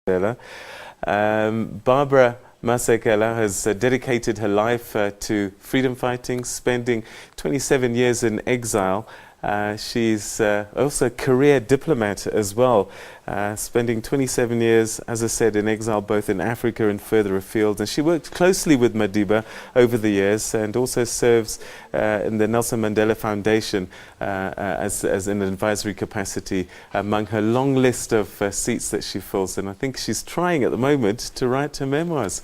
Mandela. Barbara Masekele has dedicated her life to freedom fighting, spending 27 years in exile. She's also a career diplomat as well, spending 27 years, as I said, in exile both in Africa and further afield. And she worked closely with Madiba over the years and also serves in the Nelson Mandela Foundation as in an advisory capacity among her long list of seats that she fills. And I think she's trying at the moment to write her memoirs.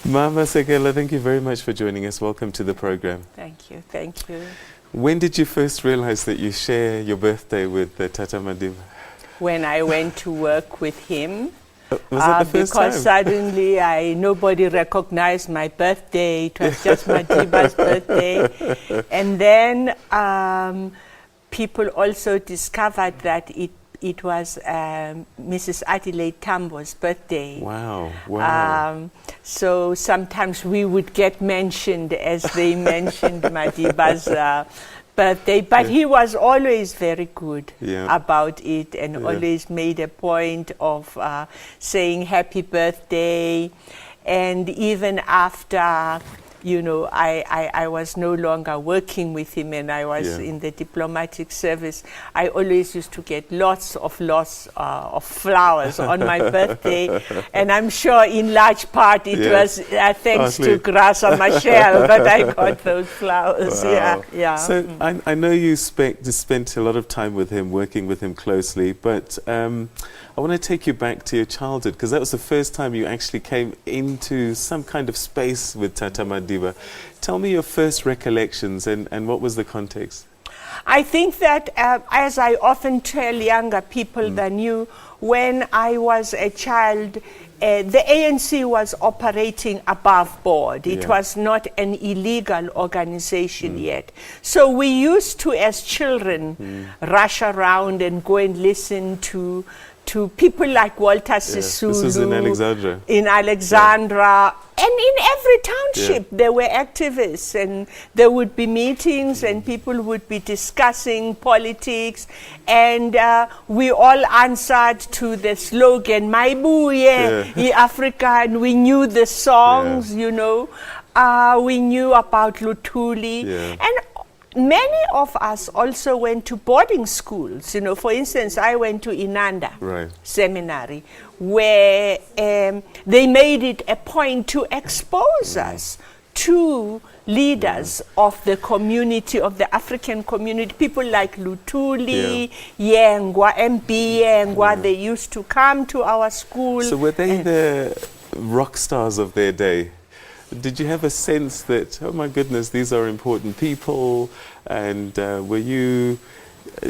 Mama Masekele, thank you very much for joining us. Welcome to the program. Thank you. Thank you. When did you first realize that you share your birthday with Tata Madiba? When I went to work with him. Was that the first because time? suddenly nobody recognized my birthday. It was just Madiba's birthday. And then people also discovered that it was Mrs. Adelaide Tambo's birthday. Wow, wow. So sometimes we would get mentioned as they mentioned Madiba's birthday, but he was always very good about it and always made a point of saying happy birthday. And even after, you know, I was no longer working with him and I was in the diplomatic service, I always used to get lots of flowers on my birthday. And I'm sure in large part it was thanks to Grasa Machel that I got those flowers. Wow. Yeah. So I know you spent a lot of time with him, working with him closely, but I want to take you back to your childhood, because that was the first time you actually came into some kind of space with Tata Madiba. Tell me your first recollections and what was the context? I think that, as I often tell younger people than you, when I was a child, the ANC was operating above board. It was not an illegal organization yet. So we used to, as children, rush around and go and listen to people like Walter Sisulu. This was in Alexandra. In Alexandra. And in every township there were activists, and there would be meetings and people would be discussing politics, and we all answered to the slogan, Maibuye, Africa, and we knew the songs, you know. We knew about Luthuli. And many of us also went to boarding schools. You know, for instance, I went to Inanda Seminary, where they made it a point to expose us to leaders of the community, of the African community, people like Luthuli, Yengwa, MP Yengwa. They used to come to our school. So were they the rock stars of their day? Did you have a sense that, oh my goodness, these are important people? And were you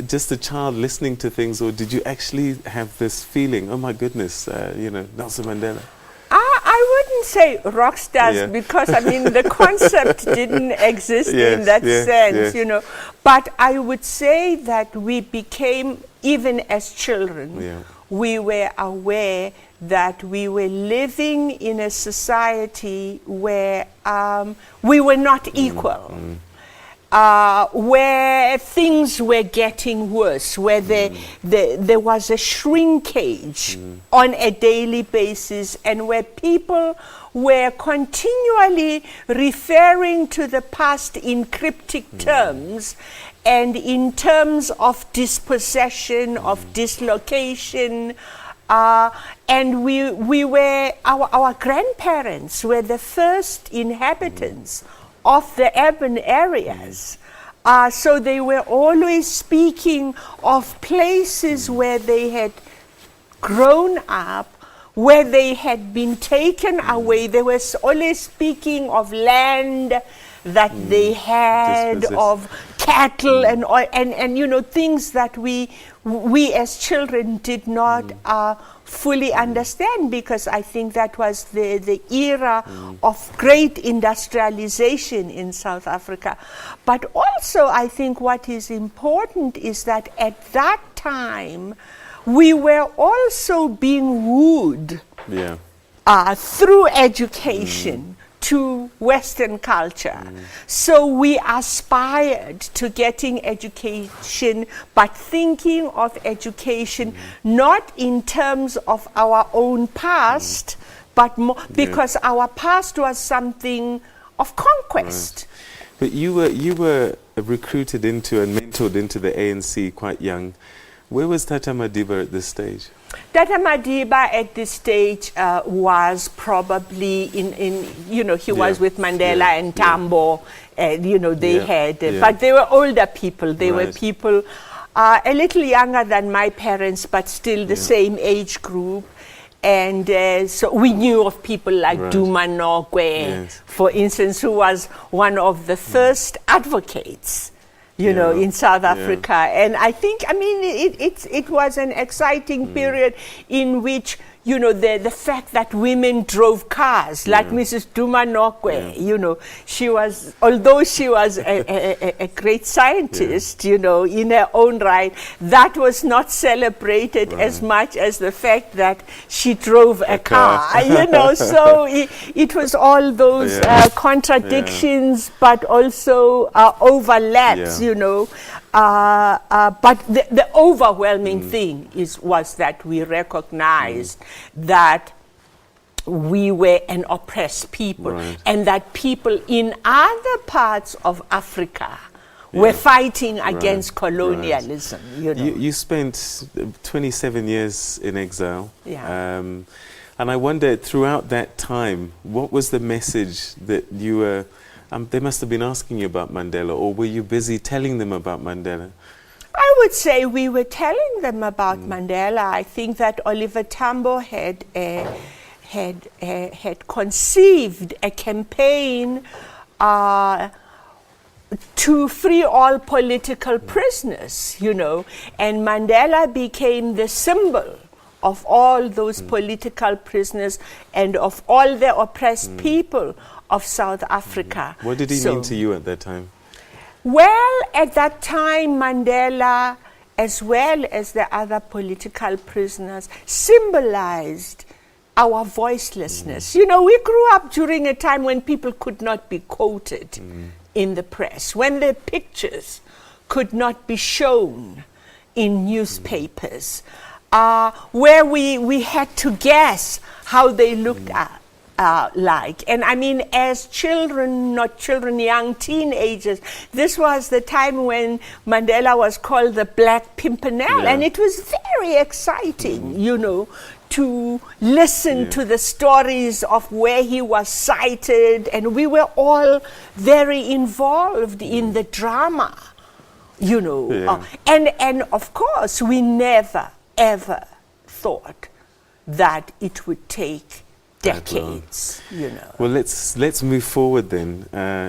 just a child listening to things, or did you actually have this feeling, oh my goodness, you know, Nelson Mandela? I wouldn't say rock stars because, I mean, the concept didn't exist in that sense, you know. But I would say that we became, even as children, we were aware that we were living in a society where we were not equal, where things were getting worse, where there was a shrinkage on a daily basis, and where people were continually referring to the past in cryptic terms, and in terms of dispossession, of dislocation. And we were, our grandparents were the first inhabitants of the urban areas. So they were always speaking of places where they had grown up, where they had been taken away. They were always speaking of land that they had, of cattle and you know, things that we as children did not fully understand, because I think that was the era of great industrialization in South Africa. But also I think what is important is that at that time we were also being wooed through education to Western culture. So we aspired to getting education, but thinking of education not in terms of our own past, but more because our past was something of conquest. But you were recruited into and mentored into the ANC quite young. Where was Tata Madiba at this stage? Tata Madiba at this stage was probably he was with Mandela and Tambo. They had, but they were older people. They were people a little younger than my parents, but still the same age group. And so we knew of people like Duma Nogwe, for instance, who was one of the first advocates, in South Africa. And I think, it was an exciting period in which, the fact that women drove cars, like Mrs. Duma Nogwe, she was, although she was a great scientist, in her own right, that was not celebrated as much as the fact that she drove a car, so it was all those contradictions, but also overlaps, but the overwhelming thing was that we recognized that we were an oppressed people, and that people in other parts of Africa were fighting against colonialism. You spent 27 years in exile, and I wonder, throughout that time, what was the message that you were... they must have been asking you about Mandela, or were you busy telling them about Mandela? I would say we were telling them about Mandela. I think that Oliver Tambo had conceived a campaign to free all political prisoners, and Mandela became the symbol of all those political prisoners and of all the oppressed people of South Africa. What did he mean to you at that time? Well, at that time, Mandela, as well as the other political prisoners, symbolized our voicelessness. We grew up during a time when people could not be quoted in the press, when their pictures could not be shown in newspapers, where we had to guess how they looked like. And as children, not children, young teenagers, this was the time when Mandela was called the Black Pimpernel, and it was very exciting, to listen to the stories of where he was cited, and we were all very involved in the drama, and of course we never ever thought that it would take decades, Well, let's move forward then.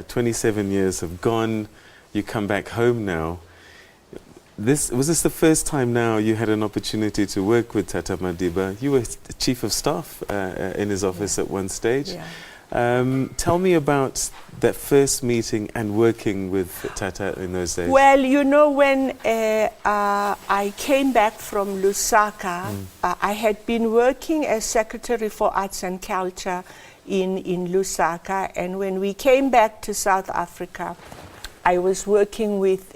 27 years have gone. You come back home now. Was this the first time now you had an opportunity to work with Tata Madiba? You were chief of staff in his office at one stage. Tell me about that first meeting and working with Tata in those days. Well, when I came back from Lusaka, I had been working as Secretary for Arts and Culture in Lusaka, and when we came back to South Africa, I was working with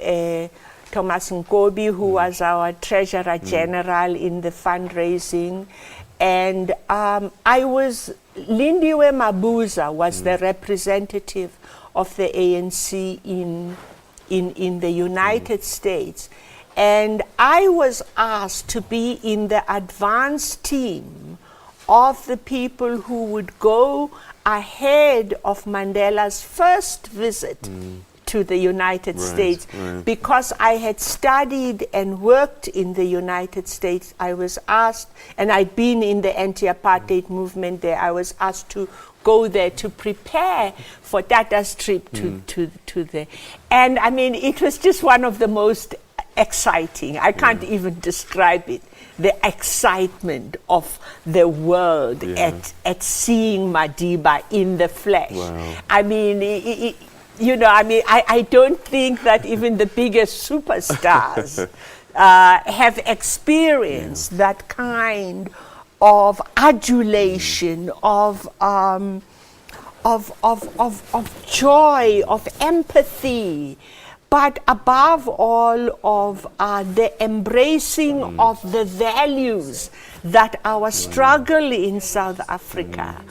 Thomas Nkobi, who was our Treasurer General in the fundraising, and Lindiwe Mabuza was the representative of the ANC in the United States. And I was asked to be in the advance team of the people who would go ahead of Mandela's first visit to the United States. Because I had studied and worked in the United States, I was asked, and I'd been in the anti-apartheid movement there, I was asked to go there to prepare for Tata's trip to the... And it was just one of the most exciting, I can't even describe it, the excitement of the world at seeing Madiba in the flesh. I don't think that even the biggest superstars have experienced that kind of adulation, of of joy, of empathy, but above all of the embracing of the values that our struggle in South Africa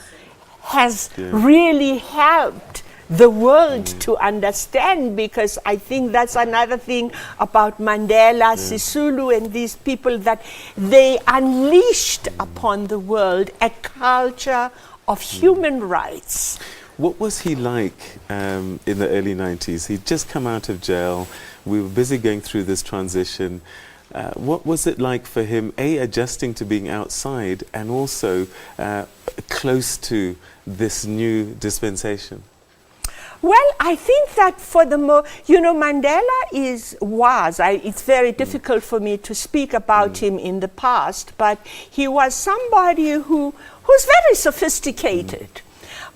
has really helped the world to understand, because I think that's another thing about Mandela, Sisulu, and these people, that they unleashed upon the world a culture of human rights. What was he like in the early 90s? He'd just come out of jail. We were busy going through this transition. What was it like for him, A, adjusting to being outside, and also close to this new dispensation? Well, I think that for the Mandela it's very difficult for me to speak about him in the past, but he was somebody who's very sophisticated,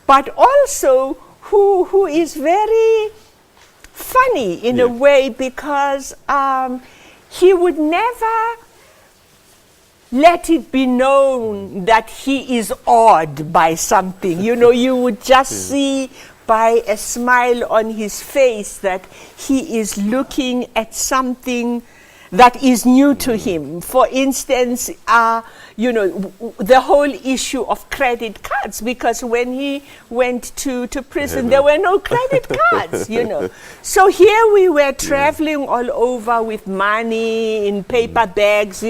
but also who is very funny in a way, because he would never let it be known that he is awed by something. You would just see by a smile on his face that he is looking at something that is new to him. For instance, the whole issue of credit cards, because when he went to prison, there were no credit cards, So here we were traveling all over with money in paper bags,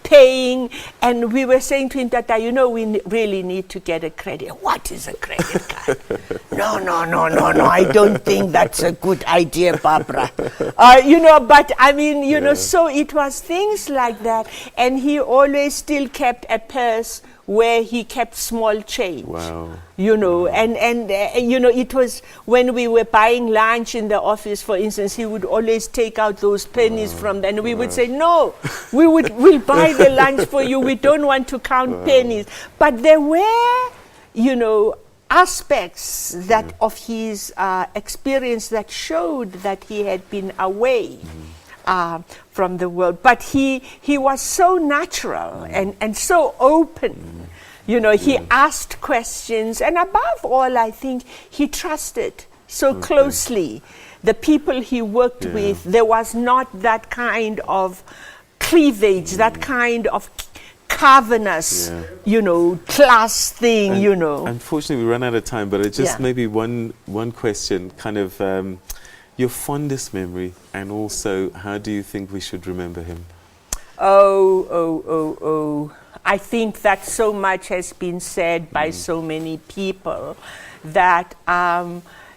paying, and we were saying to him, Tata, we really need to get a credit. What is a credit card? No, I don't think that's a good idea, Barbara. But I mean, so it was things like that, and he always still kept a purse where he kept small change. Wow. It was when we were buying lunch in the office, for instance, he would always take out those pennies from them, and we would say, no, we'll buy the lunch for you, we don't want to count pennies. But there were, aspects that of his experience that showed that he had been away from the world. But he was so natural and so open. He asked questions, and above all, I think he trusted so closely the people he worked with. There was not that kind of cleavage, that kind of cavernous, class thing, Unfortunately, we run out of time, but it's just maybe one question, kind of your fondest memory, and also how do you think we should remember him? I think that so much has been said by so many people that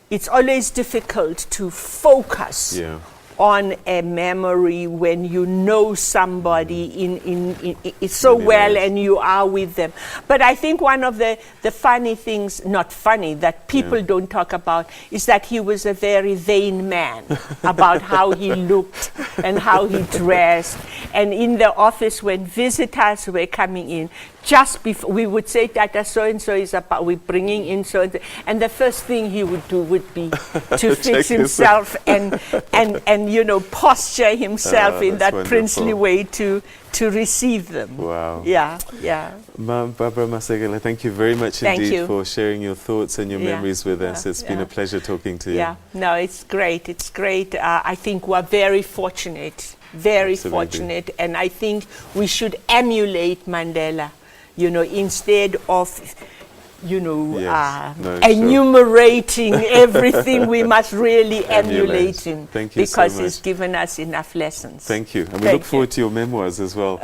it's always difficult to focus on a memory when you know somebody in so well and you are with them. But I think one of the funny things, not funny, that people don't talk about is that he was a very vain man about how he looked and how he dressed. And in the office, when visitors were coming in, just before we would say, Tata, so-and-so is about, we're bringing in so-and-so. And the first thing he would do would be to fix himself and posture himself in that wonderful princely way to receive them. Wow. Yeah. Barbara Masekele, thank you very much indeed for sharing your thoughts and your memories with us. It's been a pleasure talking to you. Yeah, no, it's great. It's great. I think we're very fortunate, fortunate. And I think we should emulate Mandela. Instead of, enumerating everything, we must really emulate him. Thank you because so much. he's given us enough lessons. Thank you. And we look forward to your memoirs as well.